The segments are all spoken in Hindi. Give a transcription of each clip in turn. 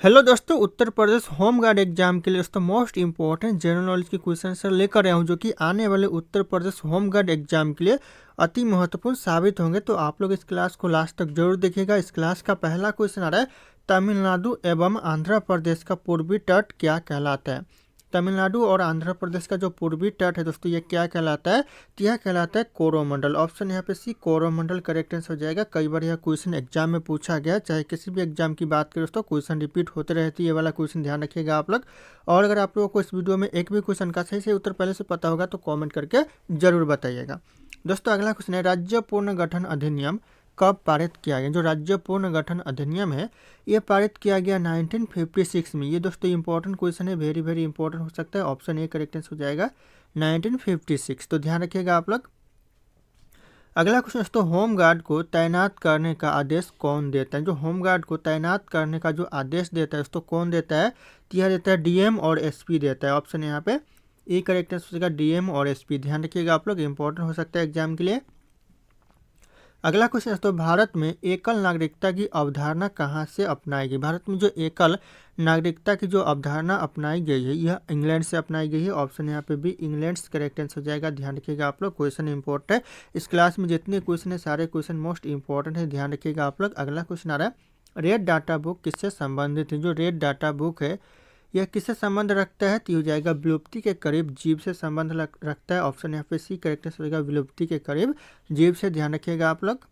हेलो दोस्तों, Uttar Pradesh home guard exam के लिए दोस्तों मोस्ट इंपॉर्टेंट जनरल नॉलेज की क्वेश्चन सर लेकर आया हूँ, जो कि आने वाले Uttar Pradesh home guard exam के लिए अति महत्वपूर्ण साबित होंगे। तो आप लोग इस क्लास को लास्ट तक जरूर देखिएगा। इस क्लास का पहला क्वेश्चन आ रहा है, तमिलनाडु एवं आंध्र प्रदेश का पूर्वी तट क्या कहलाता है। तमिलनाडु और आंध्र प्रदेश का जो पूर्वी तट है दोस्तों, ये क्या कहलाता है? तो यह कहलाता है कोरोमंडल। ऑप्शन यहाँ पे सी, कोरोमंडल करेक्ट आंसर हो जाएगा। कई बार यह क्वेश्चन एग्जाम में पूछा गया, चाहे किसी भी एग्जाम की बात करें दोस्तों, क्वेश्चन रिपीट होते रहती है। ये वाला क्वेश्चन ध्यान रखिएगा आप लोग। और अगर आप लोगों को इस वीडियो में एक भी क्वेश्चन का सही से उत्तर पहले से पता होगा तो कॉमेंट करके जरूर बताइएगा। दोस्तों अगला क्वेश्चन है, राज्य पुनर्गठन अधिनियम कब पारित किया गया? जो राज्य पुनर्गठन अधिनियम है ये पारित किया गया 1956 में। ये दोस्तों इंपॉर्टेंट क्वेश्चन है, वेरी वेरी इंपॉर्टेंट हो सकता है। ऑप्शन ए करेक्ट आंसर हो जाएगा 1956। तो ध्यान रखिएगा आप लोग। अगला क्वेश्चन दोस्तों, होम गार्ड को तैनात करने का आदेश कौन देता है? जो होम गार्ड को तैनात करने का जो आदेश देता है दोस्तों, कौन देता है? तो यह देता है डीएम और एसपी देता है। ऑप्शन यहाँ पे ए करेक्ट आंसर हो जाएगा डीएम और एसपी। ध्यान रखिएगा आप लोग, इंपॉर्टेंट हो सकता है एग्जाम के लिए। अगला क्वेश्चन है तो भारत में एकल नागरिकता की अवधारणा कहाँ से अपनाई गई? भारत में जो एकल नागरिकता की जो अवधारणा अपनाई गई है यह इंग्लैंड से अपनाई गई है। ऑप्शन यहाँ पे भी इंग्लैंड से करेक्ट आंसर हो जाएगा। ध्यान रखिएगा आप लोग, क्वेश्चन इंपॉर्टेंट है। इस क्लास में जितने क्वेश्चन है सारे क्वेश्चन मोस्ट इंपॉर्टेंट है, ध्यान रखिएगा आप लोग। अगला क्वेश्चन आ रहा है, रेड डाटा बुक किससे संबंधित है? जो रेड डाटा बुक है यह किससे संबंध रखता है? तो हो जाएगा विलुप्ति के करीब जीव से संबंध रखता है। ऑप्शन यहाँ पे सी करेक्ट आंसर हो जाएगा विलुप्ति के करीब जीव से। ध्यान रखिएगा आप लोग।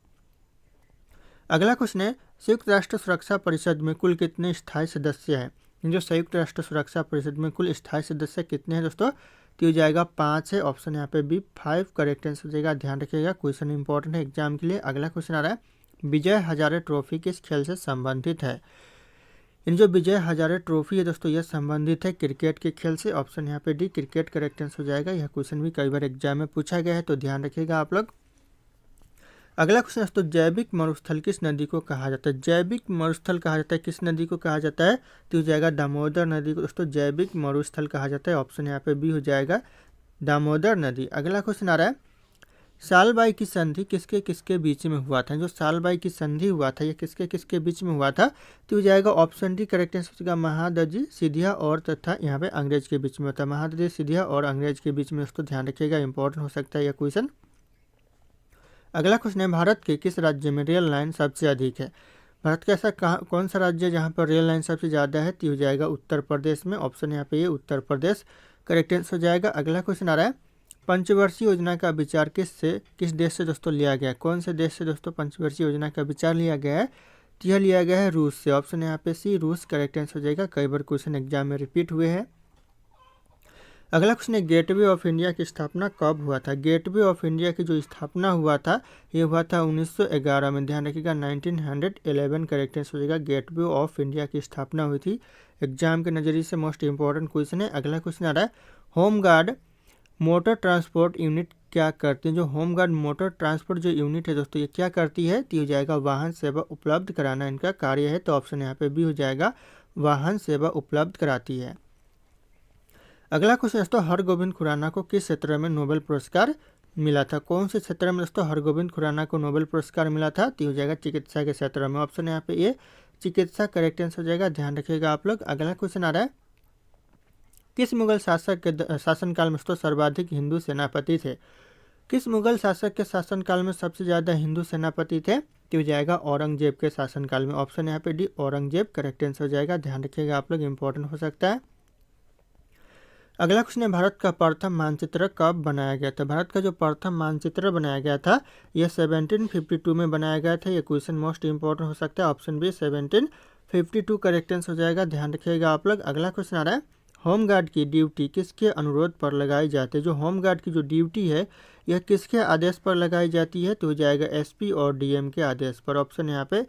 अगला क्वेश्चन है, संयुक्त राष्ट्र सुरक्षा परिषद में कुल कितने स्थायी सदस्य हैं? जो संयुक्त राष्ट्र सुरक्षा परिषद में कुल स्थायी सदस्य कितने हैं दोस्तों? तो हो जाएगा 5 है। ऑप्शन यहाँ पे बी 5 करेक्ट आंसर हो जाएगा। ध्यान रखिएगा, क्वेश्चन इंपॉर्टेंट है एग्जाम के लिए। अगला क्वेश्चन आ रहा है, विजय हजारे ट्रॉफी किस खेल से संबंधित है? इन जो विजय हजारे ट्रॉफी है दोस्तों यह संबंधित है क्रिकेट के खेल से। ऑप्शन यहाँ पे डी क्रिकेट करेक्ट आंसर हो जाएगा। यह क्वेश्चन भी कई बार एग्जाम में पूछा गया है, तो ध्यान रखिएगा आप लोग। अगला क्वेश्चन दोस्तों, जैविक मरुस्थल किस नदी को कहा जाता है? जैविक मरुस्थल कहा जाता है किस नदी को कहा जाता है? तो हो जाएगा दामोदर नदी को दोस्तों जैविक मरुस्थल कहा जाता है। ऑप्शन यहाँ पे बी हो जाएगा दामोदर नदी। अगला क्वेश्चन आ रहा है, सालबाई की संधि किसके किसके बीच में हुआ था? जो सालबाई की संधि हुआ था ये किसके किसके बीच में हुआ था? तो हो जाएगा ऑप्शन डी करेक्ट आंसर हो जाएगा महादजी सिंधिया और तथा यहाँ पे अंग्रेज के बीच में होता है। महादजी सिंधिया और अंग्रेज के बीच में दोस्तों ध्यान रखिएगा, इंपॉर्टेंट हो सकता है यह क्वेश्चन। अगला क्वेश्चन है, भारत के किस राज्य में रेल लाइन सबसे अधिक है? भारत का ऐसा कौन सा राज्य है जहाँ पर रेल लाइन सबसे ज़्यादा है? तो हो जाएगा उत्तर प्रदेश में। ऑप्शन यहाँ पे ये उत्तर प्रदेश करेक्ट आंसर हो जाएगा। अगला क्वेश्चन आ रहा है, पंचवर्षीय योजना का विचार किस देश से दोस्तों लिया गया है? कौन से देश से दोस्तों पंचवर्षीय योजना का विचार लिया गया है? तो यह लिया गया है रूस से। ऑप्शन यहाँ पे सी रूस करेक्ट आंसर हो जाएगा। कई बार क्वेश्चन एग्जाम में रिपीट हुए हैं। अगला क्वेश्चन है, गेटवे ऑफ इंडिया की स्थापना कब हुआ था? गेटवे ऑफ इंडिया की जो स्थापना हुआ था ये हुआ था 1911 में। ध्यान रखिएगा 1911 करेक्ट आंसर हो जाएगा। गेटवे ऑफ इंडिया की स्थापना हुई थी। एग्जाम के नज़रिए से मोस्ट इंपॉर्टेंट क्वेश्चन है। अगला क्वेश्चन आ रहा है, home guard motor transport unit क्या करती है? जो होम गार्ड मोटर ट्रांसपोर्ट जो यूनिट है दोस्तों ये क्या करती है? तो हो जाएगा वाहन सेवा उपलब्ध कराना इनका कार्य है। तो ऑप्शन यहाँ पे भी हो जाएगा वाहन सेवा उपलब्ध कराती है। अगला क्वेश्चन दोस्तों, हरगोविंद खुराना को किस क्षेत्र में नोबेल पुरस्कार मिला था? कौन से क्षेत्र में दोस्तों हरगोविंद खुराना को नोबेल पुरस्कार मिला था? तो हो जाएगा चिकित्सा के क्षेत्र में। ऑप्शन यहाँ पे ये चिकित्सा करेक्ट आंसर हो जाएगा। ध्यान रखिएगा आप लोग। अगला क्वेश्चन आ रहा है, किस मुगल शासक के शासनकाल में दोस्तों सर्वाधिक हिंदू सेनापति थे? किस मुगल शासक के शासनकाल में सबसे ज़्यादा हिंदू सेनापति थे? तो हो जाएगा औरंगजेब के शासनकाल में। ऑप्शन यहाँ पे डी औरंगजेब करेक्ट आंसर हो जाएगा। ध्यान रखिएगा आप लोग, इंपॉर्टेंट हो सकता है। अगला क्वेश्चन है, भारत का प्रथम मानचित्र कब बनाया गया था? भारत का जो प्रथम मानचित्र बनाया गया था यह 1752 में बनाया गया था। यह क्वेश्चन मोस्ट इंपॉर्टेंट हो सकता है। ऑप्शन बी 1752 करेक्ट आंसर हो जाएगा। ध्यान रखिएगा आप लोग। अगला क्वेश्चन आ रहा है, होम गार्ड की ड्यूटी किसके अनुरोध पर लगाई जाती है? जो होम गार्ड की जो ड्यूटी है यह किसके आदेश पर लगाई जाती है? तो हो जाएगा एसपी और डीएम के आदेश पर। ऑप्शन यहाँ पे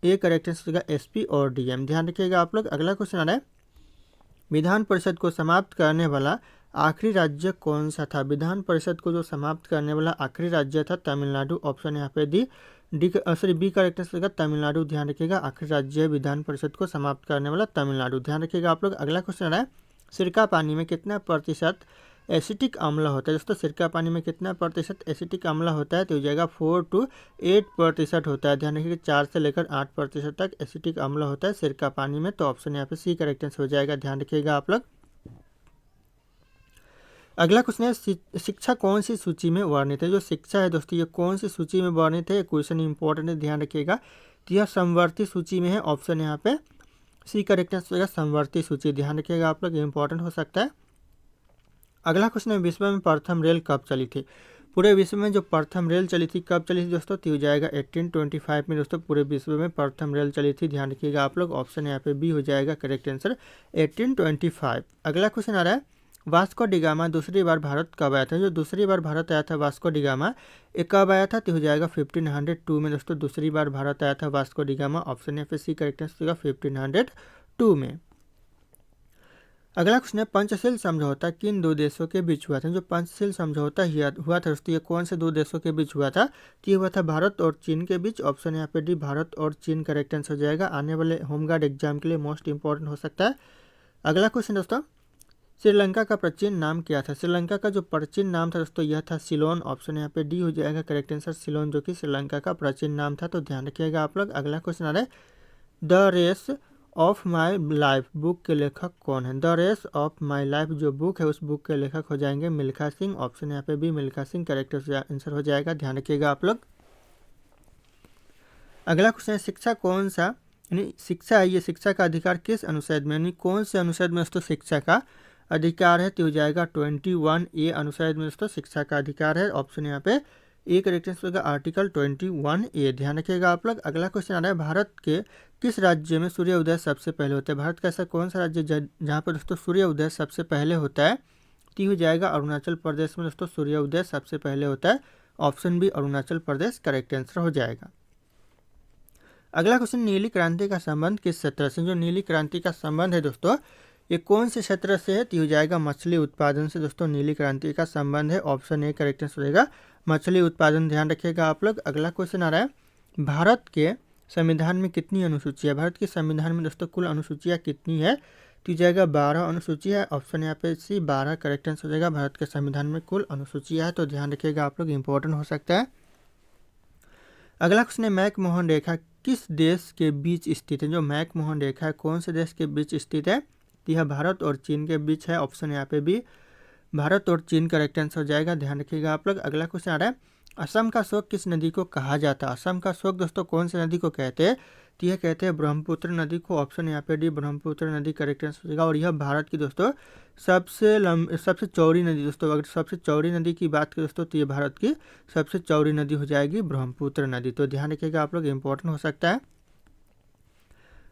ए करेक्ट आंसर हो जाएगा एसपी और डीएम। ध्यान रखिएगा आप लोग। अगला क्वेश्चन आ रहा है, विधान परिषद को समाप्त करने वाला आखिरी राज्य कौन सा था? विधान परिषद को जो समाप्त करने वाला आखिरी राज्य था तमिलनाडु। ऑप्शन यहाँ पे D B correct answer Tamil Nadu. ध्यान रखिएगा, आखिरी राज्य है विधान परिषद को समाप्त करने वाला तमिलनाडु। ध्यान रखिएगा आप लोग। अगला क्वेश्चन है, सिरका पानी में कितना प्रतिशत एसिटिक अम्ल होता है दोस्तों सिरका पानी में कितना प्रतिशत एसिटिक अम्ल होता है, तो हो जाएगा 4 to 8% होता है। ध्यान रखिए 4 से लेकर 8% तक एसिटिक अम्ल होता है सिरका पानी में, तो ऑप्शन यहाँ पे सी करेक्ट आंसर हो जाएगा। ध्यान रखिएगा आप लोग। अगला क्वेश्चन है शिक्षा कौन सी सूची में वर्णित है। जो शिक्षा है दोस्तों ये कौन सी सूची में वर्णित है, ये क्वेश्चन इंपॉर्टेंट है, ध्यान रखिएगा। तो यह समवर्ती सूची में है, ऑप्शन यहाँ पे सी करेक्ट आंसर होगा समवर्ती सूची। ध्यान रखिएगा आप लोग, इंपॉर्टेंट हो सकता है। अगला क्वेश्चन है विश्व में प्रथम रेल कब चली थी। पूरे विश्व में जो प्रथम रेल चली थी कब चली थी दोस्तों, तो हो जाएगा 1825 में दोस्तों पूरे विश्व में प्रथम रेल चली थी। ध्यान रखिएगा आप लोग, ऑप्शन यहाँ पे बी हो जाएगा करेक्ट आंसर 1825। अगला क्वेश्चन आ रहा है वास्को डिगामा दूसरी बार भारत कब आया था। जो दूसरी बार भारत आया था वास्को डिगामा ये कब आया था, तो हो जाएगा 1502 में दोस्तों दूसरी बार भारत आया था वास्को डिगामा। ऑप्शन यहाँ पे सी करेक्ट आंसर होगा 1502 में। अगला क्वेश्चन है पंचशील समझौता किन दो देशों के बीच हुआ था। जो पंचशील समझौता हुआ था दोस्तों ये कौन से दो देशों के बीच हुआ था, तो ये हुआ था भारत और चीन के बीच। ऑप्शन यहाँ पे डी भारत और चीन करेक्ट आंसर हो जाएगा। आने वाले होमगार्ड एग्जाम के लिए मोस्ट इंपॉर्टेंट हो सकता है। अगला क्वेश्चन दोस्तों श्रीलंका का प्राचीन नाम क्या था। श्रीलंका का जो प्राचीन नाम था दोस्तों यह था सिलोन। ऑप्शन यहाँ पे डी हो जाएगा करेक्ट आंसर सिलोन, जो कि श्रीलंका का प्राचीन नाम था, तो ध्यान रखिएगा आप लोग। अगला क्वेश्चन आ रहा है the race of my life book के लेखक कौन है। The race of my life जो बुक है उस बुक के लेखक हो जाएंगे मिल्खा सिंह। ऑप्शन यहाँ पे भी मिल्खा सिंह करेक्ट आंसर हो जाएगा। ध्यान रखिएगा आप लोग। अगला क्वेश्चन है शिक्षा कौन सा यानी शिक्षा है ये शिक्षा का अधिकार किस अनुच्छेद में यानी कौन से अनुच्छेद में दोस्तों शिक्षा का अधिकार है, तो हो जाएगा 21A अनुच्छेद में दोस्तों शिक्षा का अधिकार है। ऑप्शन यहाँ पे ए करेक्ट आंसर होगा आर्टिकल 21A। ध्यान रखिएगा आप लोग। अगला क्वेश्चन आ रहा है भारत के किस राज्य में सूर्य उदय सबसे पहले होता है। भारत का ऐसा कौन सा राज्य जहाँ पर दोस्तों सूर्य उदय सबसे पहले होता है, तो हो जाएगा अरुणाचल प्रदेश में दोस्तों सूर्य उदय सबसे पहले होता है। Option B Arunachal Pradesh correct answer हो जाएगा। अगला क्वेश्चन नीली क्रांति का संबंध किस क्षेत्र से। जो नीली क्रांति का संबंध है दोस्तों ये कौन से क्षेत्र से है, तो हो जाएगा मछली उत्पादन से दोस्तों नीली क्रांति का संबंध है। ऑप्शन ए करेक्ट आंसर रहेगा मछली उत्पादन। ध्यान रखिएगा आप लोग। अगला क्वेश्चन आ रहा है भारत के संविधान में कितनी अनुसूचियाँ। भारत के संविधान में दोस्तों कुल अनुसूचियाँ कितनी है, तो हो जाएगा 12 अनुसूची है। ऑप्शन यहाँ पे सी 12 करेक्ट आंसर हो जाएगा। भारत के संविधान में कुल अनुसूचियाँ है, तो ध्यान रखिएगा आप लोग, इंपॉर्टेंट हो सकता है। अगला क्वेश्चन है मैकमोहन रेखा किस देश के बीच स्थित है। जो मैकमोहन रेखा है कौन से देश के बीच स्थित है, तो यह भारत और चीन के बीच है। ऑप्शन यहाँ पे भी भारत और चीन करेक्ट आंसर हो जाएगा। ध्यान रखिएगा आप लोग। अगला क्वेश्चन आ रहा है असम का शोक किस नदी को कहा जाता है। असम का शोक दोस्तों कौन सी नदी को कहते हैं, तो यह कहते हैं ब्रह्मपुत्र नदी को। ऑप्शन यहाँ पे डी ब्रह्मपुत्र नदी करेक्ट आंसर हो जाएगा। और यह भारत की दोस्तों सबसे चौड़ी नदी दोस्तों, अगर सबसे चौड़ी नदी की बात करें दोस्तों तो ये भारत की सबसे चौड़ी नदी हो जाएगी ब्रह्मपुत्र नदी, तो ध्यान रखिएगा आप लोग, इंपॉर्टेंट हो सकता है।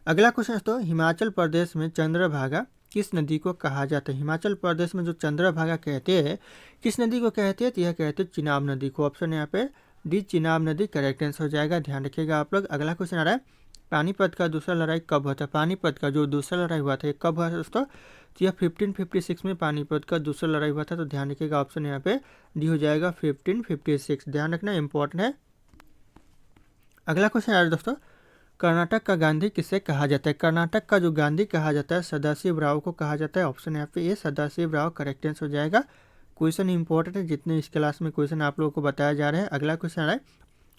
अगला क्वेश्चन दोस्तों हिमाचल प्रदेश में चंद्रभागा किस नदी को कहा जाता है। हिमाचल प्रदेश में जो चंद्रभागा कहते हैं किस नदी को कहते हैं, तो यह कहते हैं चिनाब नदी को। ऑप्शन यहाँ पे डी चिनाब नदी करेक्ट आंसर हो जाएगा। ध्यान रखिएगा आप लोग। अगला क्वेश्चन आ रहा है पानीपत का दूसरा लड़ाई कब हुआ था। पानीपत का जो दूसरा लड़ाई हुआ था ये कब हुआ था दोस्तों, तो यह 1556 में पानीपत का दूसरा लड़ाई हुआ था, तो ध्यान रखिएगा ऑप्शन यहाँ पे डी हो जाएगा 1556। ध्यान रखना इंपॉर्टेंट है। अगला क्वेश्चन आ रहा है दोस्तों कर्नाटक का गांधी किसे कहा जाता है। कर्नाटक का जो गांधी कहा जाता है सदाशिव राव को कहा जाता है। ऑप्शन यहाँ पे ये सदाशिव राव करेक्ट आंसर हो जाएगा। क्वेश्चन इंपॉर्टेंट है, जितने इस क्लास में क्वेश्चन आप लोगों को बताया जा रहा है। अगला क्वेश्चन है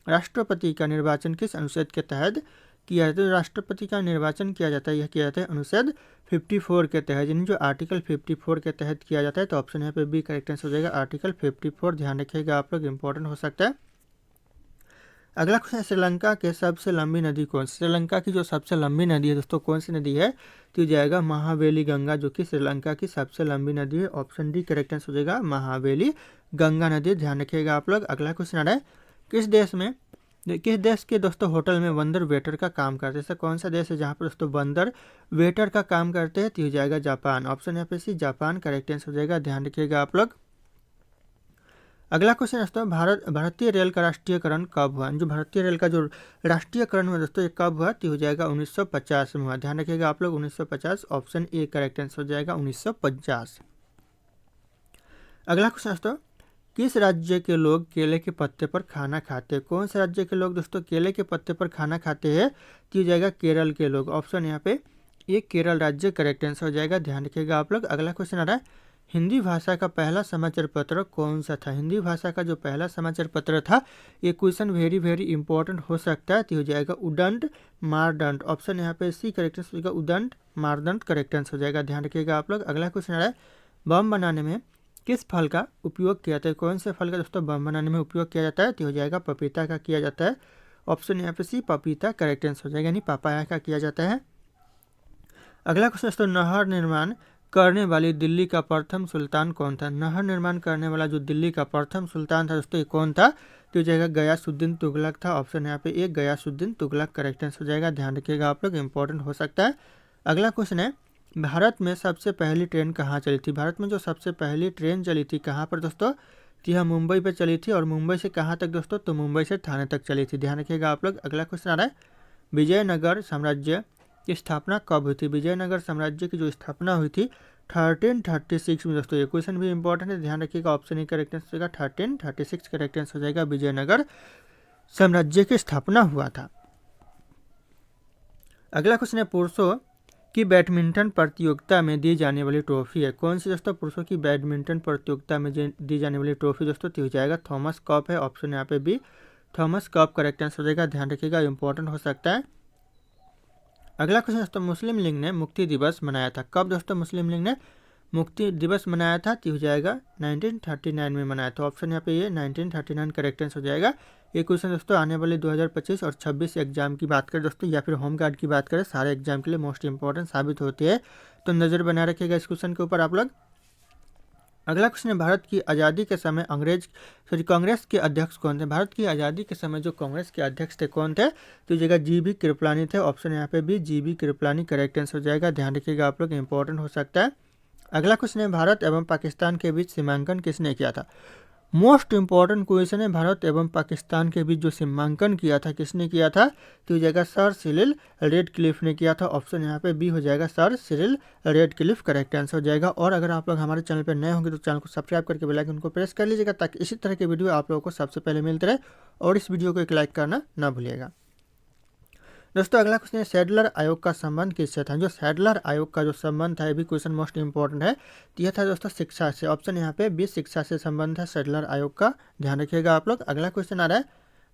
राष्ट्रपति का निर्वाचन किस अनुच्छेद के तहत किया जाता है। राष्ट्रपति का निर्वाचन किया जाता है यह किया जाता है अनुच्छेद 54 के तहत, यानी जो आर्टिकल 54 के तहत किया जाता है, तो ऑप्शन यहाँ पे बी करेक्ट आंसर हो जाएगा आर्टिकल 54। ध्यान रखिएगा आप लोग, इंपॉर्टेंट हो सकता है। अगला क्वेश्चन है श्रीलंका के सबसे लंबी नदी कौन सी। श्रीलंका की जो सबसे लंबी नदी है दोस्तों कौन सी नदी है, तो जाएगा महावेली गंगा, जो कि श्रीलंका की सबसे लंबी नदी है। ऑप्शन डी करेक्ट आंसर हो जाएगा महावेली गंगा नदी। ध्यान रखिएगा आप लोग। अगला क्वेश्चन आ रहा है किस देश के दोस्तों होटल में बंदर वेटर का काम करते हैं। ऐसा कौन सा देश है जहाँ पर दोस्तों बंदर वेटर का काम करते हैं, तो हो जाएगा जापान। ऑप्शन यहाँ पे सी जापान करेक्ट आंसर हो जाएगा। ध्यान रखिएगा आप लोग। अगला क्वेश्चन दोस्तों भारतीय रेल का राष्ट्रीयकरण कब हुआ। जो भारतीय रेल का जो राष्ट्रीयकरण हुआ दोस्तों ये कब हुआ, तो हो जाएगा 1950 में हुआ। ध्यान रखिएगा आप लोग 1950। ऑप्शन ए करेक्ट आंसर हो जाएगा 1950। अगला क्वेश्चन दोस्तों किस राज्य के लोग केले के पत्ते पर खाना खाते हैं। कौन से राज्य के लोग दोस्तों केले के पत्ते पर खाना खाते हैं, तो हो जाएगा केरल के लोग। ऑप्शन यहाँ पे ये केरल राज्य करेक्ट आंसर हो जाएगा। ध्यान रखिएगा आप लोग। अगला क्वेश्चन आ रहा है हिंदी भाषा का पहला समाचार पत्र कौन सा था? हिंदी भाषा का जो पहला समाचार पत्र था, ये क्वेश्चन वेरी वेरी इंपॉर्टेंट हो सकता है, तो हो जाएगा उदंड मारदंड। ऑप्शन यहाँ पे सी करेक्ट आंसर हो जाएगा, उदंड मारदंड करेक्ट आंसर हो जाएगा, ध्यान रखिएगा आप लोग। अगला क्वेश्चन आ रहा है, बम बनाने में किस फल का उपयोग किया जाता है? कौन से फल का दोस्तों बम बनाने में उपयोग किया जाता है? तो हो जाएगा पपीता का किया जाता है। ऑप्शन यहाँ पे सी पपीता करेक्ट आंसर हो जाएगा, यानी पापाया का किया जाता है। अगला क्वेश्चन दोस्तों, नहर निर्माण करने वाली दिल्ली का प्रथम सुल्तान कौन था? नहर निर्माण करने वाला जो दिल्ली का प्रथम सुल्तान था दोस्तों, ये कौन था? तो हो जाएगा गयासुद्दीन तुगलक था। ऑप्शन यहाँ पे एक गयासुद्दीन तुगलक करेक्ट आंसर हो जाएगा, ध्यान रखिएगा आप लोग, इंपॉर्टेंट हो सकता है। अगला क्वेश्चन है, भारत में सबसे पहली ट्रेन कहाँ चली थी? भारत में जो सबसे पहली ट्रेन चली थी कहाँ पर दोस्तों? तो यह मुंबई पे चली थी, और मुंबई से कहाँ तक दोस्तों? तो मुंबई से थाने तक चली थी, ध्यान रखिएगा आप लोग। अगला क्वेश्चन आ रहा है, विजयनगर साम्राज्य की स्थापना कब हुई थी? विजयनगर साम्राज्य की जो स्थापना हुई थी 1336 में दोस्तों, ये क्वेश्चन भी इंपॉर्टेंट है, ध्यान रखिएगा। ऑप्शन ही करेक्ट आंसर हो जाएगा, 1336 करेक्ट आंसर हो जाएगा, विजयनगर साम्राज्य की स्थापना हुआ था। अगला क्वेश्चन है, पुरुषों की बैडमिंटन प्रतियोगिता में दी जाने वाली ट्रॉफी है? कौन सी दोस्तों पुरुषों की बैडमिंटन प्रतियोगिता में दी जाने वाली ट्रॉफी दोस्तों? तो हो जाएगा थॉमस कप है। ऑप्शन यहाँ पे B Thomas Cup correct answer हो जाएगा, ध्यान रखिएगा, इंपॉर्टेंट हो सकता है। अगला क्वेश्चन दोस्तों, मुस्लिम लीग ने मुक्ति दिवस मनाया था कब दोस्तों? मुस्लिम लीग ने मुक्ति दिवस मनाया था, तो हो जाएगा 1939 में मनाया था। ऑप्शन यहाँ पे ये 1939 करेक्ट आंसर हो जाएगा। ये क्वेश्चन दोस्तों आने वाले 2025 और 26 एग्जाम की बात करें दोस्तों, या फिर होम गार्ड की बात करें, सारे एग्जाम के लिए मोस्ट इंपॉर्टेंट साबित होती है, तो नज़र बना रखिएगा इस क्वेश्चन के ऊपर आप लोग। अगला क्वेश्चन है, भारत की आज़ादी के समय कांग्रेस के अध्यक्ष कौन थे? भारत की आज़ादी के समय जो कांग्रेस के अध्यक्ष थे कौन थे? तो जगह जी.बी. कृपलानी थे। ऑप्शन यहाँ पे भी जी.बी. कृपलानी करेक्ट आंसर हो जाएगा, ध्यान रखिएगा आप लोग, इंपॉर्टेंट हो सकता है। अगला क्वेश्चन है, भारत एवं पाकिस्तान के बीच सीमांकन किसने किया था? मोस्ट इंपॉर्टेंट क्वेश्चन है, भारत एवं पाकिस्तान के बीच जो सीमांकन किया था किसने किया था? तो हो जाएगा सर सिरिल रेडक्लिफ ने किया था। ऑप्शन यहाँ पे बी हो जाएगा, sir Cyril Radcliffe correct answer हो जाएगा। और अगर आप लोग हमारे चैनल पर नए होंगे तो चैनल को सब्सक्राइब करके बेल आइकन को प्रेस कर लीजिएगा, ताकि इसी तरह के वीडियो आप लोगों को सबसे पहले मिलते रहे, और इस वीडियो को एक लाइक करना ना भूलिएगा। दोस्तों अगला क्वेश्चन है, सैडलर आयोग का संबंध किससे था? जो सैडलर आयोग का जो संबंध था, ये भी क्वेश्चन मोस्ट इंपॉर्टेंट है, तो यह था दोस्तों शिक्षा से। ऑप्शन यहाँ पे बी शिक्षा से संबंध है सैडलर आयोग का, ध्यान रखिएगा आप लोग। अगला क्वेश्चन आ रहा है,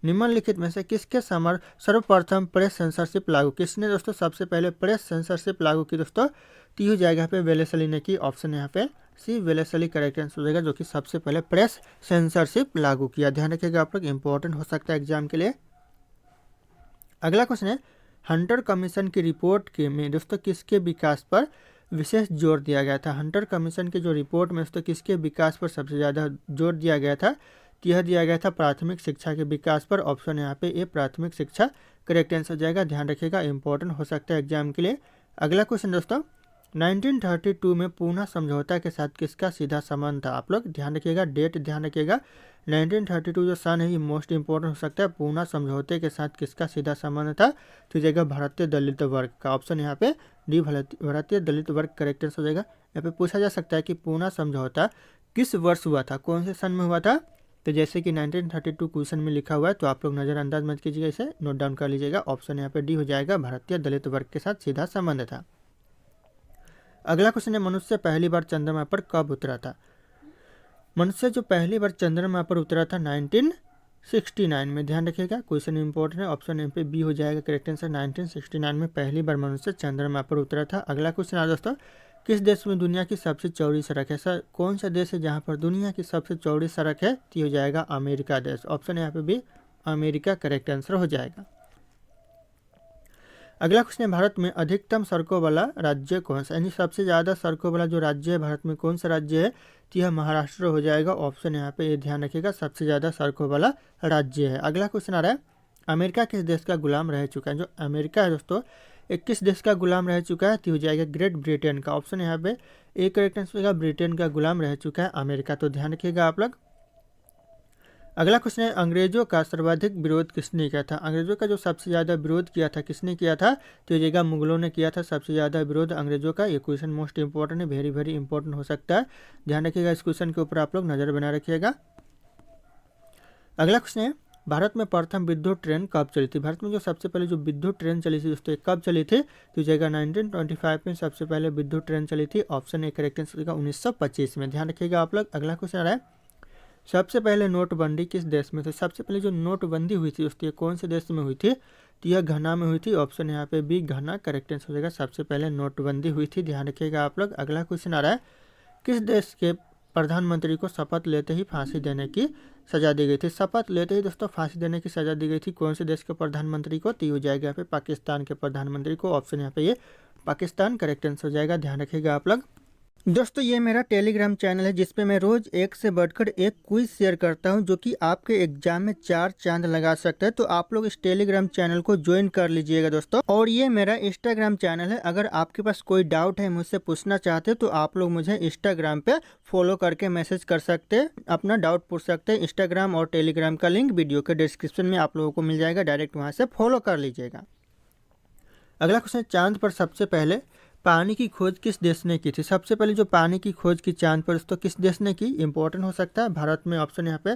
निम्नलिखित में से किसके सर्वप्रथम प्रेस सेंसरशिप लागू? किसने दोस्तों सबसे पहले प्रेस सेंसरशिप लागू की दोस्तों? तो हो जाएगा यहाँ पे वेलेस्ली ने की। ऑप्शन यहाँ पे सी वेलेस्ली करेक्ट आंसर हो जाएगा, जो कि सबसे पहले प्रेस सेंसरशिप लागू किया, ध्यान रखिएगा आप लोग, इंपॉर्टेंट हो सकता है एग्जाम के लिए। अगला क्वेश्चन है, हंटर कमीशन की रिपोर्ट के में दोस्तों किसके विकास पर विशेष जोर दिया गया था? हंटर कमीशन की जो रिपोर्ट में दोस्तों किसके विकास पर सबसे ज़्यादा जोर दिया गया था? यह दिया गया था प्राथमिक शिक्षा के विकास पर। ऑप्शन यहाँ पे ए प्राथमिक शिक्षा करेक्ट आंसर हो जाएगा, ध्यान रखिएगा, इंपॉर्टेंट हो सकता है एग्जाम के लिए। अगला क्वेश्चन दोस्तों, 1932 में पूना समझौता के साथ किसका सीधा संबंध था? आप लोग ध्यान रखिएगा, डेट ध्यान रखिएगा, 1932 जो सन है ये मोस्ट इंपॉर्टेंट हो सकता है। पूना समझौते के साथ किसका सीधा संबंध था? तो जाएगा भारतीय दलित वर्ग का। ऑप्शन यहाँ पे डी भारतीय दलित वर्ग करेक्ट आंसर हो जाएगा। यहाँ पे पूछा जा सकता है कि पूना समझौता किस वर्ष हुआ था, कौन से सन में हुआ था? तो जैसे कि 1932 क्वेश्चन में लिखा हुआ है, तो आप लोग नज़रअंदाज मत कीजिएगा, इसे नोट डाउन कर लीजिएगा। ऑप्शन यहाँ पे डी हो जाएगा, भारतीय दलित वर्ग के साथ सीधा संबंध था। अगला क्वेश्चन है, मनुष्य पहली बार चंद्रमा पर कब उतरा था? मनुष्य जो पहली बार चंद्रमा पर उतरा था 1969 में, ध्यान रखिएगा, क्वेश्चन इंपॉर्टेंट है। ऑप्शन एम पे बी हो जाएगा करेक्ट आंसर, 1969 में पहली बार मनुष्य चंद्रमा पर उतरा था। अगला क्वेश्चन आ दोस्तों, किस देश में दुनिया की सबसे चौड़ी सड़क है? सर कौन सा देश है जहाँ पर दुनिया की सबसे चौड़ी सड़क है? तो हो जाएगा अमेरिका देश। ऑप्शन यहाँ पे भी अमेरिका करेक्ट आंसर हो जाएगा। अगला क्वेश्चन है, भारत में अधिकतम सड़कों वाला राज्य कौन सा? यानी सबसे ज़्यादा सड़कों वाला जो राज्य है भारत में, कौन सा राज्य है? तो यह महाराष्ट्र हो जाएगा। ऑप्शन यहाँ पे ये ध्यान रखिएगा, सबसे ज़्यादा सड़कों वाला राज्य है। अगला क्वेश्चन आ रहा है, अमेरिका किस देश का गुलाम रह चुका है? जो अमेरिका है दोस्तों, 21 देश का गुलाम रह चुका है, तो हो जाएगा ग्रेट ब्रिटेन का। ऑप्शन यहाँ पे एक करेक्ट आंसर होगा, ब्रिटेन का गुलाम रह चुका है अमेरिका, तो ध्यान रखिएगा आप लोग। अगला क्वेश्चन है, अंग्रेजों का सर्वाधिक विरोध किसने किया था? अंग्रेजों का जो सबसे ज़्यादा विरोध किया था किसने किया था? तो ये जगह मुगलों ने किया था सबसे ज़्यादा विरोध अंग्रेजों का। ये क्वेश्चन मोस्ट इंपॉर्टेंट है, वेरी वेरी इंपॉर्टेंट हो सकता है, ध्यान रखिएगा, इस क्वेश्चन के ऊपर आप लोग नज़र बना रखिएगा। अगला क्वेश्चन है, भारत में प्रथम विद्युत ट्रेन कब चली थी? भारत में जो सबसे पहले जो विद्युत ट्रेन चली थी दोस्तों कब चली थी? तो जाएगा 1925 में सबसे पहले विद्युत ट्रेन चली थी। ऑप्शन ए करेक्ट आंसर होगा 1925 में। ध्यान रखिएगा आप लोग। अगला क्वेश्चन आ रहा है, सबसे पहले नोटबंदी किस देश में थी? सबसे पहले जो नोटबंदी हुई थी दोस्तों कौन से देश में हुई थी? तो यह घना में हुई थी। ऑप्शन यहाँ पे बी घना करेक्ट आंसर हो जाएगा। सबसे पहले नोटबंदी हुई थी। ध्यान रखिएगा आप लोग। अगला क्वेश्चन आ रहा है, किस देश के प्रधानमंत्री को शपथ लेते ही फांसी देने की सजा दी गई थी? शपथ लेते ही दोस्तों फांसी देने की सजा दी गई थी कौन से देश के प्रधानमंत्री को? तो हो जाएगा यहाँ पे पाकिस्तान के प्रधानमंत्री को। ऑप्शन यहाँ पे ये पाकिस्तान करेक्ट आंसर हो जाएगा। ध्यान रखिएगा आप लोग। दोस्तों ये मेरा टेलीग्राम चैनल है जिसपे मैं रोज एक से बढ़कर एक क्विज शेयर करता हूं जो कि आपके एग्जाम में 4 चांद लगा सकता है। तो आप लोग इस टेलीग्राम चैनल को ज्वाइन कर लीजिएगा दोस्तों। और ये मेरा इंस्टाग्राम चैनल है। अगर आपके पास कोई डाउट है मुझसे पूछना चाहते हैं तो आप लोग मुझे इंस्टाग्राम पे फॉलो करके मैसेज कर सकते हैं, अपना डाउट पूछ सकते हैं। इंस्टाग्राम और टेलीग्राम का लिंक वीडियो के डिस्क्रिप्शन में आप लोगों को मिल जाएगा, डायरेक्ट वहाँ से फॉलो कर लीजिएगा। अगला क्वेश्चन, चांद पर सबसे पहले पानी की खोज किस देश ने की थी? सबसे पहले जो पानी की खोज की चांद पर दोस्तों किस देश ने की? इंपॉर्टेंट हो सकता है भारत में। ऑप्शन यहाँ पे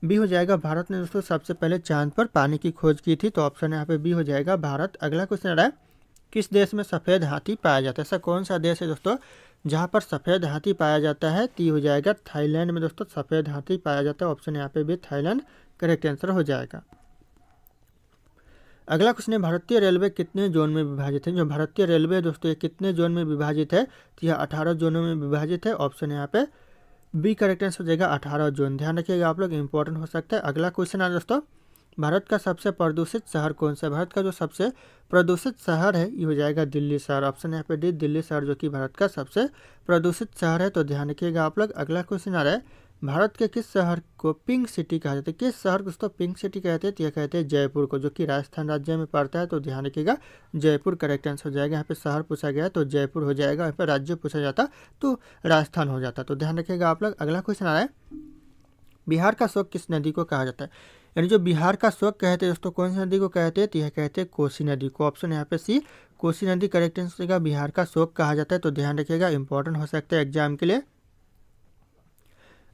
बी हो जाएगा। भारत ने दोस्तों सबसे पहले चांद पर पानी की खोज की थी। तो ऑप्शन यहाँ पे बी हो जाएगा भारत। अगला क्वेश्चन आ रहा है, किस देश में सफ़ेद हाथी पाया जाता है? ऐसा कौन सा देश है दोस्तों जहाँ पर सफ़ेद हाथी पाया जाता है? तो हो जाएगा थाईलैंड में दोस्तों सफ़ेद हाथी पाया जाता है। ऑप्शन यहाँ पे भी थाईलैंड करेक्ट आंसर हो जाएगा। अगला क्वेश्चन है, भारतीय रेलवे कितने जोन में विभाजित है? जो भारतीय रेलवे है दोस्तों ये कितने जोन में विभाजित है? तो यह 18 जोनों में विभाजित है। ऑप्शन यहाँ पे बी करेक्ट आंसर हो जाएगा 18 जोन। ध्यान रखिएगा आप लोग, इंपॉर्टेंट हो सकता है। अगला क्वेश्चन है दोस्तों, भारत का सबसे प्रदूषित शहर कौन सा है? भारत का जो सबसे प्रदूषित शहर है ये हो जाएगा दिल्ली शहर। ऑप्शन यहाँ पे डी दिल्ली शहर जो कि भारत का सबसे प्रदूषित शहर है। तो ध्यान रखिएगा आप लोग। अगला क्वेश्चन आ रहा है, भारत के किस शहर को पिंक सिटी कहा जाता है? किस शहर को दोस्तों पिंक सिटी कहते हैं? तो यह कहते हैं जयपुर को, जो कि राजस्थान राज्य में पड़ता है। तो ध्यान रखिएगा जयपुर करेक्ट आंसर हो जाएगा। यहाँ पे शहर पूछा गया तो जयपुर हो जाएगा। यहाँ पे राज्य पूछा जाता तो राजस्थान हो जाता। तो ध्यान रखिएगा आप लोग। अगला क्वेश्चन आ रहा है, बिहार का शोक किस नदी को कहा जाता है? यानी जो बिहार का शोक कहते हैं दोस्तों कौन सी नदी को कहते हैं? तो यह कहते हैं कोसी नदी को। ऑप्शन यहाँ पे सी कोसी नदी करेक्ट आंसर होगा। बिहार का शोक कहा जाता है। तो ध्यान रखिएगा, इंपॉर्टेंट हो सकता है एग्जाम के लिए।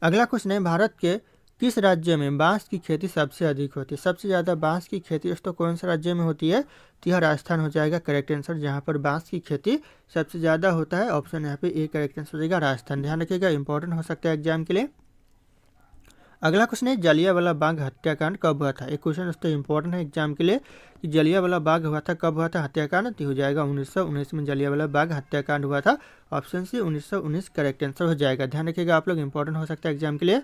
अगला क्वेश्चन है, भारत के किस राज्य में बांस की खेती सबसे अधिक होती है? सबसे ज़्यादा बांस की खेती दोस्तों कौन से राज्य में होती है? तो यह राजस्थान हो जाएगा करेक्ट आंसर, जहाँ पर बांस की खेती सबसे ज़्यादा होता है। ऑप्शन यहाँ पे ए करेक्ट आंसर हो जाएगा राजस्थान। ध्यान रखिएगा, इंपॉर्टेंट हो सकता है एग्जाम के लिए। अगला क्वेश्चन है, जलियांवाला बाग हत्याकांड कब हुआ था? एक क्वेश्चन दोस्तों इंपॉर्टेंट है एग्जाम के लिए कि जलियांवाला बाग हुआ था, कब हुआ था हत्याकांड? तो हो जाएगा 1919 में जलियांवाला बाग हत्याकांड हुआ था। ऑप्शन सी 1919 करेक्ट आंसर हो जाएगा। ध्यान रखिएगा आप लोग, इंपॉर्टेंट हो सकता है एग्जाम के लिए।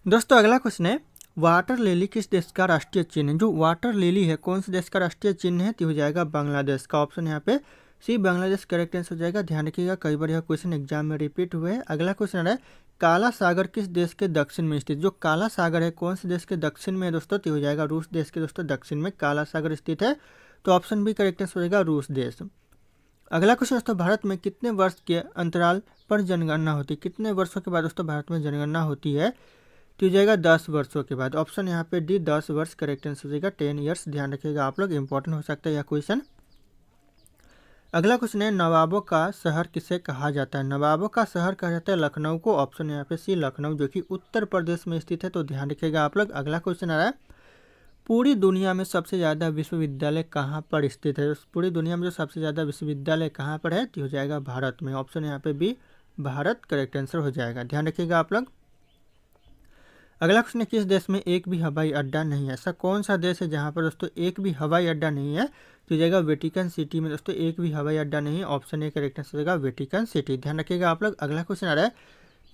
दोस्तों अगला क्वेश्चन है, वाटर लिली किस देश का राष्ट्रीय चिन्ह है? जो वाटर लिली है कौन से देश का राष्ट्रीय चिन्ह है? तो हो जाएगा बांग्लादेश का। ऑप्शन यहाँ पे सी बांग्लादेश करेक्ट आंसर हो जाएगा। ध्यान रखिएगा, कई बार यह क्वेश्चन एग्जाम में रिपीट हुए हैं। अगला क्वेश्चन है, काला सागर किस देश के दक्षिण में स्थित? जो काला सागर है कौन से देश के दक्षिण में है दोस्तों? तो हो जाएगा रूस देश के दोस्तों दक्षिण में काला सागर स्थित है। तो ऑप्शन बी करेक्ट आंसर हो जाएगा रूस देश। अगला क्वेश्चन दोस्तों, भारत में कितने वर्ष के अंतराल पर जनगणना होती है? कितने वर्षों के बाद दोस्तों भारत में जनगणना होती है? तो हो जाएगा 10 वर्षों के बाद। ऑप्शन यहाँ पे डी 10 वर्ष करेक्ट आंसर हो जाएगा 10 ईयर्स। ध्यान रखिएगा आप लोग, इंपॉर्टेंट हो सकता है यह क्वेश्चन। अगला क्वेश्चन है, नवाबों का शहर किसे कहा जाता है? नवाबों का शहर कहा जाता है लखनऊ को। ऑप्शन यहाँ पे सी लखनऊ जो कि उत्तर प्रदेश में स्थित है। तो ध्यान रखिएगा आप लोग। अगला क्वेश्चन आ रहा है, पूरी दुनिया में सबसे ज़्यादा विश्वविद्यालय कहाँ पर स्थित है? पूरी दुनिया में जो सबसे ज़्यादा विश्वविद्यालय कहाँ पर है? तो हो जाएगा भारत में। ऑप्शन यहाँ पे बी भारत करेक्ट आंसर हो जाएगा। ध्यान रखिएगा आप लोग। अगला क्वेश्चन है, किस देश में एक भी हवाई अड्डा नहीं है? ऐसा कौन सा देश है जहाँ पर दोस्तों एक भी हवाई अड्डा नहीं है? तो हो जाएगा वेटिकन सिटी में दोस्तों एक भी हवाई अड्डा नहीं है। ऑप्शन ए करेक्ट आंसर हो जाएगा वेटिकन सिटी। ध्यान रखिएगा आप लोग। अगला क्वेश्चन आ रहा है,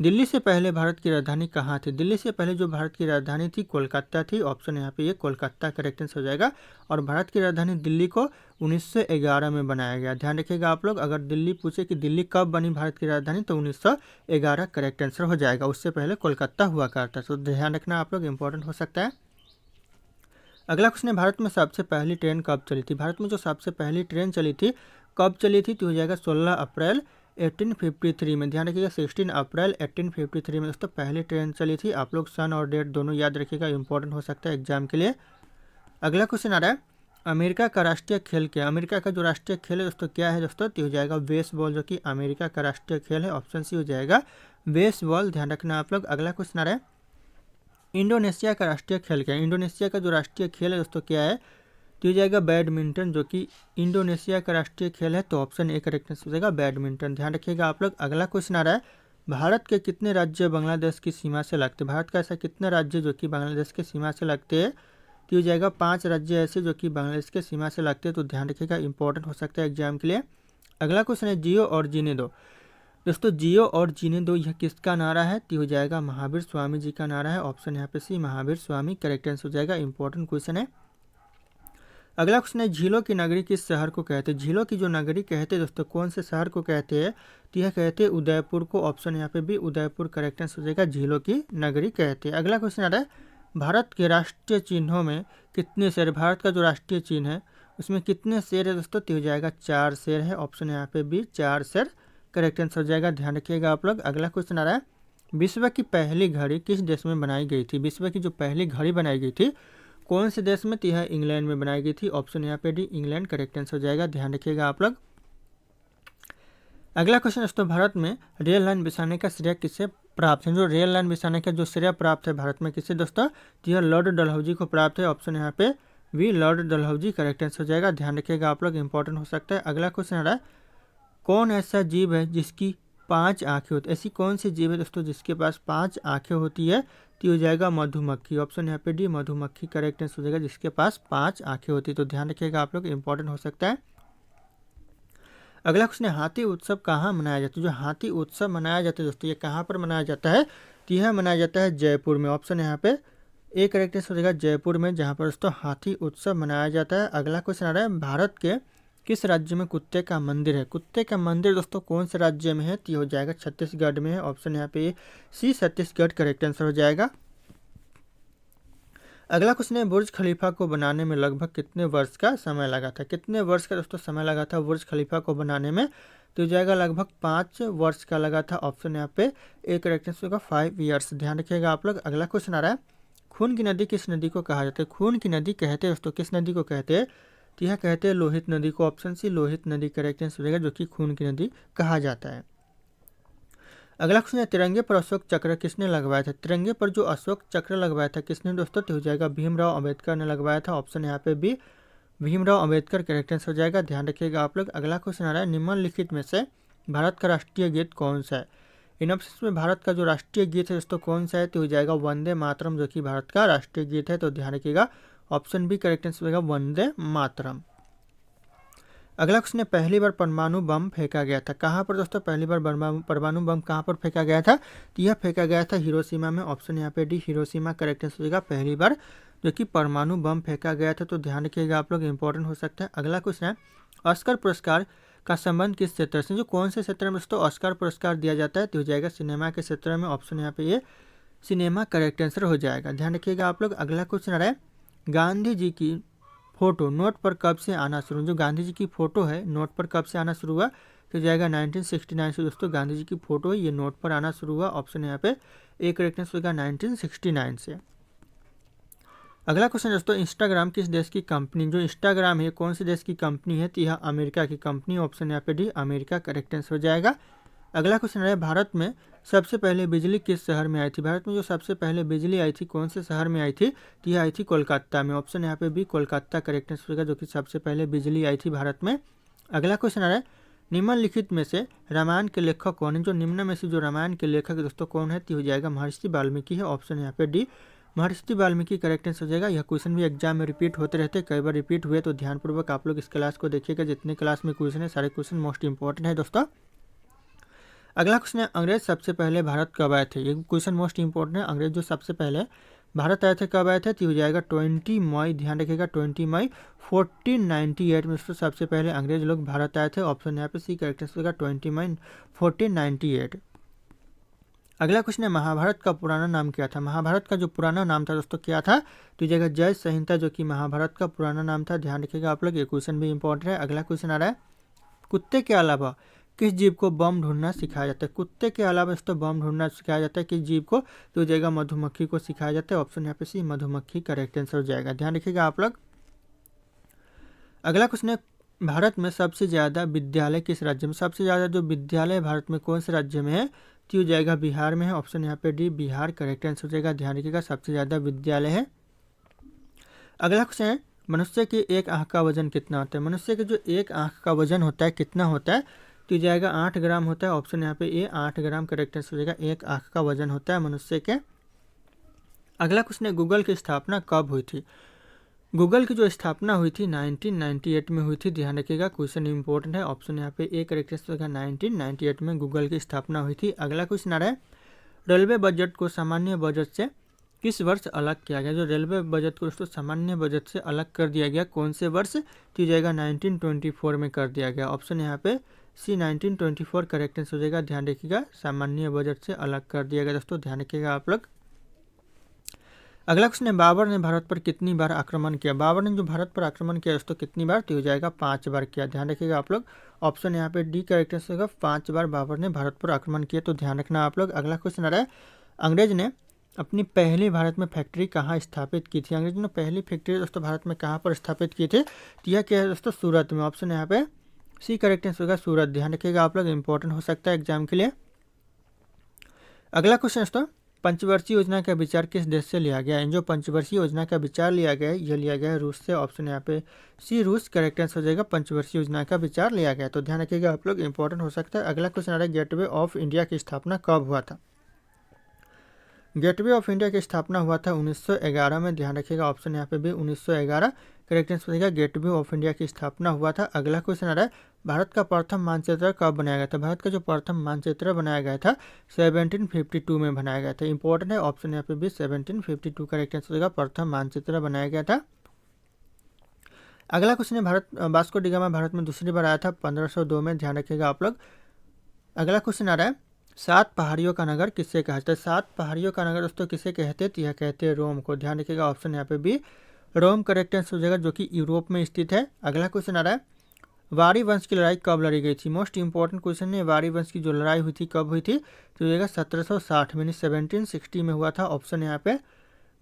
दिल्ली से पहले भारत की राजधानी कहाँ थी? दिल्ली से पहले जो भारत की राजधानी थी कोलकाता थी। ऑप्शन यहाँ पे ये कोलकाता करेक्ट आंसर हो जाएगा। और भारत की राजधानी दिल्ली को 1911 में बनाया गया। ध्यान रखिएगा आप लोग, अगर दिल्ली पूछे कि दिल्ली कब बनी भारत की राजधानी तो 1911 करेक्ट आंसर हो जाएगा। उससे पहले कोलकाता हुआ करता। तो ध्यान रखना आप लोग, इंपॉर्टेंट हो सकता है। अगला क्वेश्चन है, भारत में सबसे पहली ट्रेन कब चली थी? भारत में जो सबसे पहली ट्रेन चली थी कब चली थी? तो हो जाएगा 16 अप्रैल 1853 में। ध्यान रखिएगा 16 अप्रैल 1853 में दोस्तों पहली ट्रेन चली थी। आप लोग सन और डेट दोनों याद रखिएगा, इंपॉर्टेंट हो सकता है एग्जाम के लिए। अगला क्वेश्चन आ रहा है, अमेरिका का राष्ट्रीय खेल क्या है? अमेरिका का जो राष्ट्रीय खेल है दोस्तों क्या है दोस्तों? तो हो जाएगा बेसबॉल जो कि अमेरिका का राष्ट्रीय खेल है। ऑप्शन सी हो जाएगा बेसबॉल। ध्यान रखना आप लोग। अगला क्वेश्चन आ रहा है, इंडोनेशिया का राष्ट्रीय खेल क्या है? इंडोनेशिया का जो राष्ट्रीय खेल है दोस्तों क्या है? तो ये जाएगा बैडमिंटन, जो कि इंडोनेशिया का राष्ट्रीय खेल है। तो ऑप्शन ए करेक्ट आंसर हो जाएगा बैडमिंटन। ध्यान रखिएगा आप लोग। अगला क्वेश्चन आ रहा है, भारत के कितने राज्य बांग्लादेश की सीमा से लगते हैं? भारत का ऐसा कितने राज्य जो कि बांग्लादेश के सीमा से लगते हैं? तो ये जाएगा 5 राज्य ऐसे जो कि बांग्लादेश के सीमा से लगते हैं। तो ध्यान रखिएगा, इंपॉर्टेंट हो सकता है एग्जाम के लिए। अगला क्वेश्चन है, जियो और जीने दो। दोस्तों जियो और जीने दो यह किसका नारा है? तो हो जाएगा महावीर स्वामी जी का नारा है। ऑप्शन यहाँ पे सी महावीर स्वामी करेक्ट आंसर हो जाएगा। इंपॉर्टेंट क्वेश्चन है। अगला क्वेश्चन है, झीलों की नगरी किस शहर को कहते हैं? झीलों की जो नगरी कहते हैं दोस्तों कौन से शहर को कहते हैं? तो यह कहते हैं उदयपुर को। ऑप्शन यहाँ पे भी उदयपुर करेक्ट आंसर हो जाएगा। झीलों की नगरी कहते हैं। अगला क्वेश्चन आ रहा है, भारत के राष्ट्रीय चिन्हों में कितने शेर? भारत का जो राष्ट्रीय चिन्ह है उसमें कितने शेर है दोस्तों? तो हो जाएगा 4 शेर है। ऑप्शन यहाँ पे भी 4 शेर करेक्ट आंसर हो जाएगा। ध्यान रखिएगा आप लोग। अगला क्वेश्चन आ रहा है, विश्व की पहली घड़ी किस देश में बनाई गई थी? विश्व की जो पहली घड़ी बनाई गई थी कौन से देश में? तो यह इंग्लैंड में बनाई गई थी। ऑप्शन यहाँ पे डी इंग्लैंड करेक्ट आंसर हो जाएगा। ध्यान रखिएगा आप लोग। अगला क्वेश्चन दोस्तों, भारत में रेल लाइन बिछाने का श्रेय किससे प्राप्त है? जो रेल लाइन बिछाने का जो श्रेय प्राप्त है भारत में किससे दोस्तों? तो यह लॉर्ड डलहौजी को प्राप्त है। ऑप्शन यहाँ पे B Lord Dalhousie correct answer हो जाएगा। ध्यान रखिएगा आप लोग, इंपॉर्टेंट हो सकता है। अगला क्वेश्चन आ रहा है, कौन ऐसा जीव है जिसकी 5 आंखें होती है? ऐसी कौन सी जीव है दोस्तों जिसके पास 5 आंखें होती है? तो हो जाएगा मधुमक्खी। ऑप्शन यहाँ पे डी मधुमक्खी करेक्ट आंसर हो जाएगा, जिसके पास 5 आंखें होती है। तो ध्यान रखिएगा आप लोग, इंपॉर्टेंट हो सकता है। अगला क्वेश्चन है, हाथी उत्सव कहाँ मनाया जाता है? जो हाथी उत्सव मनाया जाता है दोस्तों ये कहाँ पर मनाया जाता है? तो यह मनाया जाता है जयपुर में। ऑप्शन यहाँ पे ए करेक्ट आंसर हो जाएगा जयपुर में, जहाँ पर दोस्तों हाथी उत्सव मनाया जाता है। अगला क्वेश्चन आ रहा है, भारत के किस राज्य में कुत्ते का मंदिर है? कुत्ते का मंदिर दोस्तों कौन से राज्य में है? तो हो जाएगा छत्तीसगढ़ में है। ऑप्शन यहाँ पे सी छत्तीसगढ़ करेक्ट आंसर हो जाएगा। अगला क्वेश्चन है, बुर्ज खलीफा को बनाने में लगभग कितने वर्ष का समय लगा था? कितने वर्ष का दोस्तों समय लगा था बुर्ज खलीफा को बनाने में? तो हो जाएगा लगभग 5 वर्ष का लगा था। ऑप्शन यहाँ पे ए करेक्ट आंसर होगा 5 ईयर्स। ध्यान रखिएगा आप लोग। अगला क्वेश्चन आ रहा है, खून की नदी किस नदी को कहा जाता है? खून की नदी कहते हैं दोस्तों किस नदी को कहते हैं? तो यह कहते हैं लोहित नदी को। ऑप्शन सी लोहित नदी करेक्ट आंसर हो जाएगा, जो कि खून की नदी कहा जाता है। अगला क्वेश्चन है, तिरंगे पर अशोक चक्र किसने लगवाया था? तिरंगे पर जो अशोक चक्र लगवाया था किसने दोस्तों? तो हो जाएगा भीमराव अंबेडकर ने लगवाया था। ऑप्शन यहाँ पे भी भीमराव अंबेडकर करेक्ट आंसर हो जाएगा। ध्यान रखिएगा आप लोग। अगला क्वेश्चन आ रहा है, निम्नलिखित में से भारत का राष्ट्रीय गीत कौन सा है? इन ऑप्शन में भारत का जो राष्ट्रीय गीत है दोस्तों कौन सा है? तो हो जाएगा वंदे मातरम, जो कि भारत का राष्ट्रीय गीत है। तो ध्यान रखिएगा, ऑप्शन बी करेक्ट आंसर होगा वंदे मातरम। अगला क्वेश्चन है, पहली बार परमाणु बम फेंका गया था कहाँ पर दोस्तों? पहली बार परमाणु बम कहाँ पर फेंका गया था? तो यह फेंका गया था हिरोशिमा में। ऑप्शन यहाँ पे डी हिरोशिमा करेक्ट आंसर होगा, पहली बार जो कि परमाणु बम फेंका गया था। तो ध्यान रखिएगा आप लोग, इंपॉर्टेंट हो सकता है। अगला क्वेश्चन है, ऑस्कर पुरस्कार का संबंध किस क्षेत्र से? जो कौन से क्षेत्र में दोस्तों ऑस्कर पुरस्कार दिया जाता है? तो हो जाएगा सिनेमा के क्षेत्र में। ऑप्शन यहाँ पे ये सिनेमा करेक्ट आंसर हो जाएगा। ध्यान रखिएगा आप लोग। अगला क्वेश्चन आ रहा है, गांधी जी की फोटो नोट पर कब से आना शुरू? जो गांधी जी की फोटो है नोट पर कब से आना शुरू हुआ? तो जाएगा 1969 से दोस्तों गांधी जी की फोटो है ये नोट पर आना शुरू हुआ। ऑप्शन यहाँ पे एक करेक्ट आंसर होगा 1969 से। अगला क्वेश्चन दोस्तों, इंस्टाग्राम किस देश की कंपनी? जो इंस्टाग्राम है कौन से देश की कंपनी है? तो यह अमेरिका की कंपनी। ऑप्शन यहाँ पे डी अमेरिका करेक्ट आंसर हो जाएगा। अगला क्वेश्चन है, भारत में सबसे पहले बिजली किस शहर में आई थी? भारत में जो सबसे पहले बिजली आई थी कौन से शहर में आई थी? तो यह आई थी कोलकाता में। ऑप्शन यहाँ पे भी कोलकाता करेक्ट आंसर होगा, जो कि सबसे पहले बिजली आई थी भारत में। अगला क्वेश्चन आ रहा है, निम्नलिखित में से रामायण के लेखक कौन है? जो निम्न में से जो रामायण के लेखक दोस्तों कौन है? तो हो जाएगा महर्षि वाल्मीकि है। ऑप्शन यहाँ पे डी महर्षि वाल्मीकि करेक्ट आंसर हो जाएगा। यह क्वेश्चन भी एग्जाम में रिपीट होते रहते हैं, कई बार रिपीट हुए, तो ध्यानपूर्वक आप लोग इस क्लास को देखिएगा। जितने क्लास में क्वेश्चन है सारे क्वेश्चन मोस्ट इंपॉर्टेंट है दोस्तों। अगला क्वेश्चन है, अंग्रेज सबसे पहले भारत कब आए थे? ये क्वेश्चन मोस्ट इंपॉर्टेंट है। अंग्रेज जो सबसे पहले भारत आए थे कब आए थे? तो हो जाएगा 20 मई। ध्यान रखिएगा 20 मई 1498 में सबसे पहले अंग्रेज लोग भारत आए थे। ऑप्शन यहाँ पे सी करेक्ट आंसर होगा 20 मई 1498। अगला क्वेश्चन है, महाभारत का पुराना नाम क्या था? महाभारत का जो पुराना नाम था दोस्तों क्या था? तो जगह जय संहिता, जो कि महाभारत का पुराना नाम था। ध्यान रखिएगा आप लोग, ये क्वेश्चन भी इंपॉर्टेंट है। अगला क्वेश्चन आ रहा है, कुत्ते के अलावा किस जीव को बम ढूंढना सिखाया जाता है? कुत्ते के अलावा दोस्तों बम ढूंढना सिखाया जाता है किस जीव को? तो हो जाएगा मधुमक्खी को सिखाया जाता है। ऑप्शन यहाँ पे सी मधुमक्खी करेक्ट आंसर हो जाएगा। ध्यान रखिएगा आप लोग। अगला क्वेश्चन है, भारत में सबसे ज़्यादा विद्यालय किस राज्य में? सबसे ज़्यादा जो विद्यालय भारत में कौन से राज्य में है? तो हो जाएगा बिहार में है, ऑप्शन यहाँ पे डी बिहार करेक्ट आंसर हो जाएगा। ध्यान रखिएगा सबसे ज़्यादा विद्यालय है। अगला क्वेश्चन है मनुष्य की एक आँख का वजन कितना होता है। मनुष्य के जो एक आँख का वजन होता है कितना होता है, तो जाएगा 8 ग्राम होता है। ऑप्शन यहाँ पे ए 8 ग्राम करेक्ट आंसर हो जाएगा। एक आँख का वजन होता है मनुष्य के। अगला क्वेश्चन है गूगल की स्थापना कब हुई थी। गूगल की जो स्थापना हुई थी 1998 में हुई थी। ध्यान रखिएगा क्वेश्चन इंपॉर्टेंट है। ऑप्शन यहाँ पे ए करेक्ट आंसर होगा 1998 में गूगल की स्थापना हुई थी। अगला क्वेश्चन आ रहा है रेलवे बजट को सामान्य बजट से किस वर्ष अलग किया गया। जो रेलवे बजट को दोस्तों सामान्य बजट से अलग कर दिया गया कौन से वर्ष, तो जाएगा 1924 में कर दिया गया। ऑप्शन यहाँ पे सी 1924 करेक्ट आंसर हो जाएगा। ध्यान रखिएगा सामान्य बजट से अलग कर दिया गया दोस्तों, ध्यान रखिएगा आप लोग। अगला क्वेश्चन है बाबर ने भारत पर कितनी बार आक्रमण किया। बाबर ने जो भारत पर आक्रमण किया दोस्तों कितनी बार, तो हो जाएगा 5 बार किया। ध्यान रखिएगा आप लोग। ऑप्शन यहाँ पे डी करेक्ट आंसर होगा। 5 बार बाबर ने भारत पर आक्रमण किया, तो ध्यान रखना आप लोग। अगला क्वेश्चन आ रहा है अंग्रेज ने अपनी पहली भारत में फैक्ट्री कहाँ स्थापित की थी। अंग्रेज ने पहली फैक्ट्री दोस्तों भारत में कहाँ पर स्थापित की थी, तो यह क्या है दोस्तों सूरत में। ऑप्शन यहाँ पे सी करेक्ट आंसर होगा सूरत। ध्यान रखिएगा आप लोग, इंपॉर्टेंट हो सकता है एग्जाम के लिए। अगला क्वेश्चन दोस्तों पंचवर्षीय योजना का विचार किस देश से लिया गया है। जो पंचवर्षीय योजना का विचार लिया गया है यह लिया गया है रूस से। ऑप्शन यहाँ पे सी रूस करेक्ट आंसर हो जाएगा। पंचवर्षीय योजना का विचार लिया गया, तो ध्यान रखिएगा आप लोग, इंपॉर्टेंट हो सकता है। अगला क्वेश्चन आ रहा है गेटवे ऑफ इंडिया की स्थापना कब हुआ था। गेटवे ऑफ इंडिया की स्थापना हुआ था 1911 में। ध्यान रखिएगा ऑप्शन यहाँ पे भी 1911 करेक्ट आंसर हो जाएगा। गेटवे ऑफ इंडिया की स्थापना हुआ था। अगला क्वेश्चन आ रहा है भारत का प्रथम मानचित्र कब बनाया गया था। भारत का जो प्रथम मानचित्र बनाया गया था 1752 में बनाया गया था। इंपॉर्टेंट है ऑप्शन यहाँ पे भी 1752 करेक्ट आंसर हो जाएगा। प्रथम मानचित्र बनाया गया था। अगला क्वेश्चन है Bharat Vasco D gamma Bharat में दूसरी बार आया था 1502 में। ध्यान रखिएगा आप लोग। अगला क्वेश्चन आ रहा है 7 पहाड़ियों का नगर किससे कहते हैं। 7 पहाड़ियों का नगर दोस्तों किसे कहते हैं, तो यह कहते हैं रोम को। ध्यान रखिएगा ऑप्शन यहाँ पे भी रोम करेक्ट आंसर हो जाएगा, जो कि यूरोप में स्थित है। अगला क्वेश्चन आ रहा है वारी वंश की लड़ाई कब लड़ी गई थी। मोस्ट इंपॉर्टेंट क्वेश्चन है। वारी वंश की जो लड़ाई हुई थी कब हुई थी, तो जाएगा 1760 में 1760 में हुआ था। ऑप्शन यहाँ पे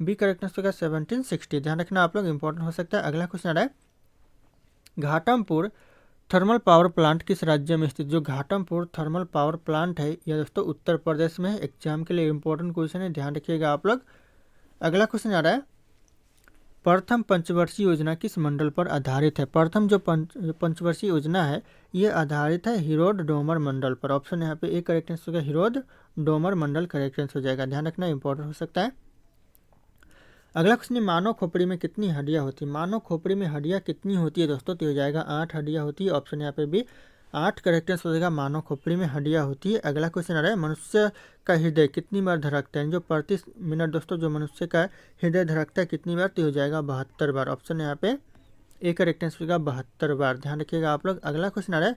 बी करेक्ट आंसर होगा 1760। ध्यान रखना आप लोग, इंपॉर्टेंट हो सकता है। अगला क्वेश्चन आ रहा है घाटमपुर थर्मल पावर प्लांट किस राज्य में स्थित। जो घाटमपुर थर्मल पावर प्लांट है यह दोस्तों उत्तर प्रदेश में है। एग्जाम के लिए इंपॉर्टेंट क्वेश्चन है, ध्यान रखिएगा आप लोग। अगला क्वेश्चन आ रहा है प्रथम पंचवर्षीय योजना किस मंडल पर आधारित है। प्रथम जो पंचवर्षीय योजना है ये आधारित है हिरोड डोमर मंडल पर। ऑप्शन यहाँ पे एक करेक्ट आंसर होगा हिरोड डोमर मंडल करेक्ट आंसर हो जाएगा। ध्यान रखना, इंपॉर्टेंट हो सकता है। अगला क्वेश्चन है मानव खोपड़ी में कितनी हड्डियां होती है। मानव खोपड़ी में हड्डियां कितनी होती है दोस्तों, तो हो जाएगा 8 हड्डियां होती है। ऑप्शन यहाँ पे भी 8 करेक्ट आंसर हो जाएगा। मानव खोपड़ी में हड्डियां होती है। अगला क्वेश्चन आ रहा है मनुष्य का हृदय कितनी बार धड़कता है। जो प्रति मिनट दोस्तों जो मनुष्य का हृदय धड़कता है कितनी बार, तो हो जाएगा 72 बार। ऑप्शन यहाँ पे एक करेक्ट आंसर होगा 72 बार। ध्यान रखिएगा आप लोग। अगला क्वेश्चन आ रहा है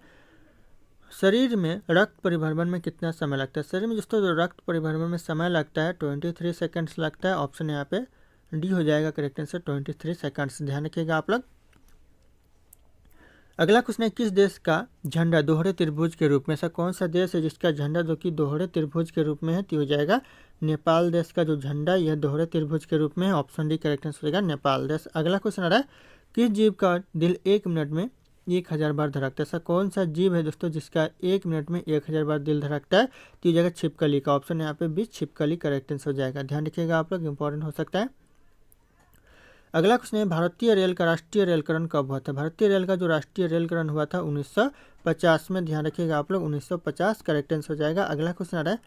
शरीर में रक्त परिभ्रमण में कितना समय लगता है। शरीर में दोस्तों जो रक्त परिभ्रमण में समय लगता है 23 सेकेंड्स लगता है। ऑप्शन यहाँ पे डी हो जाएगा करेक्ट आंसर 23 सेकंड्स। ध्यान रखिएगा आप लोग। अगला क्वेश्चन है किस देश का झंडा दोहरे त्रिभुज के रूप में। ऐसा कौन सा देश है जिसका झंडा जो कि दोहरे त्रिभुज के रूप में है, तो हो जाएगा नेपाल देश का जो झंडा यह दोहरे त्रिभुज के रूप में है। ऑप्शन डी करेक्ट आंसर हो जाएगा नेपाल देश। अगला क्वेश्चन आ रहा है किस जीव का दिल 1 मिनट में 1000 बार धड़कता है। ऐसा कौन सा जीव है दोस्तों जिसका 1 मिनट में 1000 बार दिल धड़कता है, तो हो जाएगा छिपकली का। ऑप्शन यहाँ पे भी छिपकली करेक्ट आंसर हो जाएगा। ध्यान रखिएगा आप लोग, इंपॉर्टेंट हो सकता है। अगला क्वेश्चन है भारतीय रेल का राष्ट्रीय रेलकरण कब हुआ था। भारतीय रेल का जो राष्ट्रीय रेलकरण हुआ था 1950 में। ध्यान रखिएगा आप लोग 1950 करेक्ट आंसर हो जाएगा। अगला क्वेश्चन आ रहा है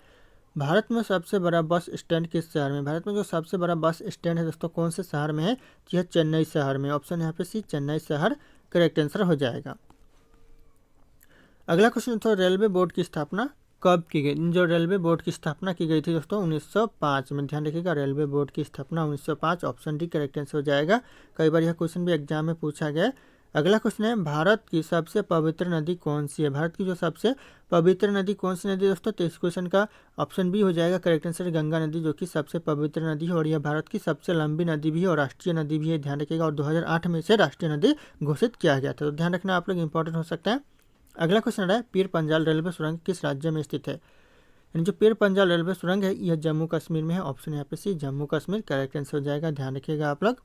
भारत में सबसे बड़ा बस स्टैंड किस शहर में। भारत में जो सबसे बड़ा बस स्टैंड है दोस्तों कौन से शहर में है, तो यह चेन्नई शहर में। ऑप्शन यहाँ पे सी चेन्नई शहर करेक्ट आंसर हो जाएगा। अगला क्वेश्चन तो रेलवे बोर्ड की स्थापना कब की गई। जो रेलवे बोर्ड की स्थापना की गई थी दोस्तों 1905 में। ध्यान रखिएगा रेलवे बोर्ड की स्थापना 1905। ऑप्शन डी करेक्ट आंसर हो जाएगा। कई बार यह क्वेश्चन भी एग्जाम में पूछा गया है। अगला क्वेश्चन है भारत की सबसे पवित्र नदी कौन सी है। भारत की जो सबसे पवित्र नदी कौन सी नदी दोस्तों, तो इस क्वेश्चन का ऑप्शन बी हो जाएगा करेक्ट आंसर गंगा नदी, जो कि सबसे पवित्र नदी है और यह भारत की सबसे लंबी नदी भी है और राष्ट्रीय नदी भी है। ध्यान रखिएगा और 2008 में इसे राष्ट्रीय नदी घोषित किया गया था, तो ध्यान रखना आप लोग, इंपॉर्टेंट हो सकता है। अगला क्वेश्चन है पीर पंजाल रेलवे सुरंग किस राज्य में स्थित है। यानी जो पीर पंजाल रेलवे सुरंग है यह जम्मू कश्मीर में है। ऑप्शन यहाँ पे सी जम्मू कश्मीर करेक्ट आंसर हो जाएगा। ध्यान रखिएगा आप लोग।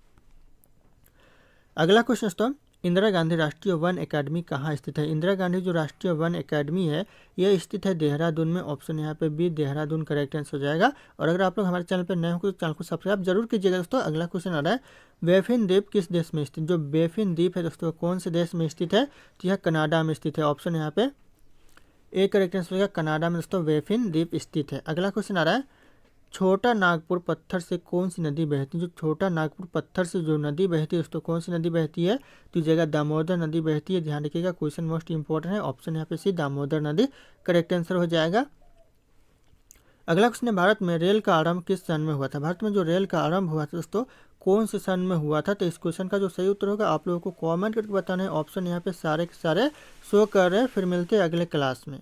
अगला क्वेश्चन दोस्तों इंदिरा गांधी राष्ट्रीय वन अकेडमी कहाँ स्थित है? इंदिरा गांधी जो राष्ट्रीय वन अकेडमी है यह स्थित है देहरादून में। ऑप्शन यहाँ पे बी देहरादून करेक्ट आंसर हो जाएगा। और अगर आप लोग हमारे चैनल पर नए हो तो चैनल को सब्सक्राइब जरूर कीजिएगा दोस्तों। अगला क्वेश्चन आ रहा है, बेफिन द्वीप किस देश में स्थित? जो बेफिन द्वीप है दोस्तों कौन से देश में स्थित है? तो यह कनाडा में स्थित है। ऑप्शन यहाँ पे ए करेक्ट आंसर होगा, कनाडा में दोस्तों बेफिन द्वीप स्थित है। अगला क्वेश्चन आ रहा है, छोटा नागपुर पत्थर से कौन सी नदी बहती है? जो छोटा नागपुर पत्थर से जो नदी बहती है दोस्तों कौन सी नदी बहती है? तो इस जगह दामोदर नदी बहती है। ध्यान रखिएगा, क्वेश्चन मोस्ट इंपॉर्टेंट है। ऑप्शन यहाँ पे सी दामोदर नदी करेक्ट आंसर हो जाएगा। अगला क्वेश्चन है, भारत में रेल का आरंभ किस सन में हुआ था? भारत में जो रेल का आरंभ हुआ था दोस्तों कौन से सन में हुआ था? तो इस क्वेश्चन का जो सही उत्तर होगा आप लोगों को कमेंट करके बताना है। ऑप्शन यहाँ पे सारे के सारे शो कर रहे हैं। फिर मिलते हैं अगले क्लास में।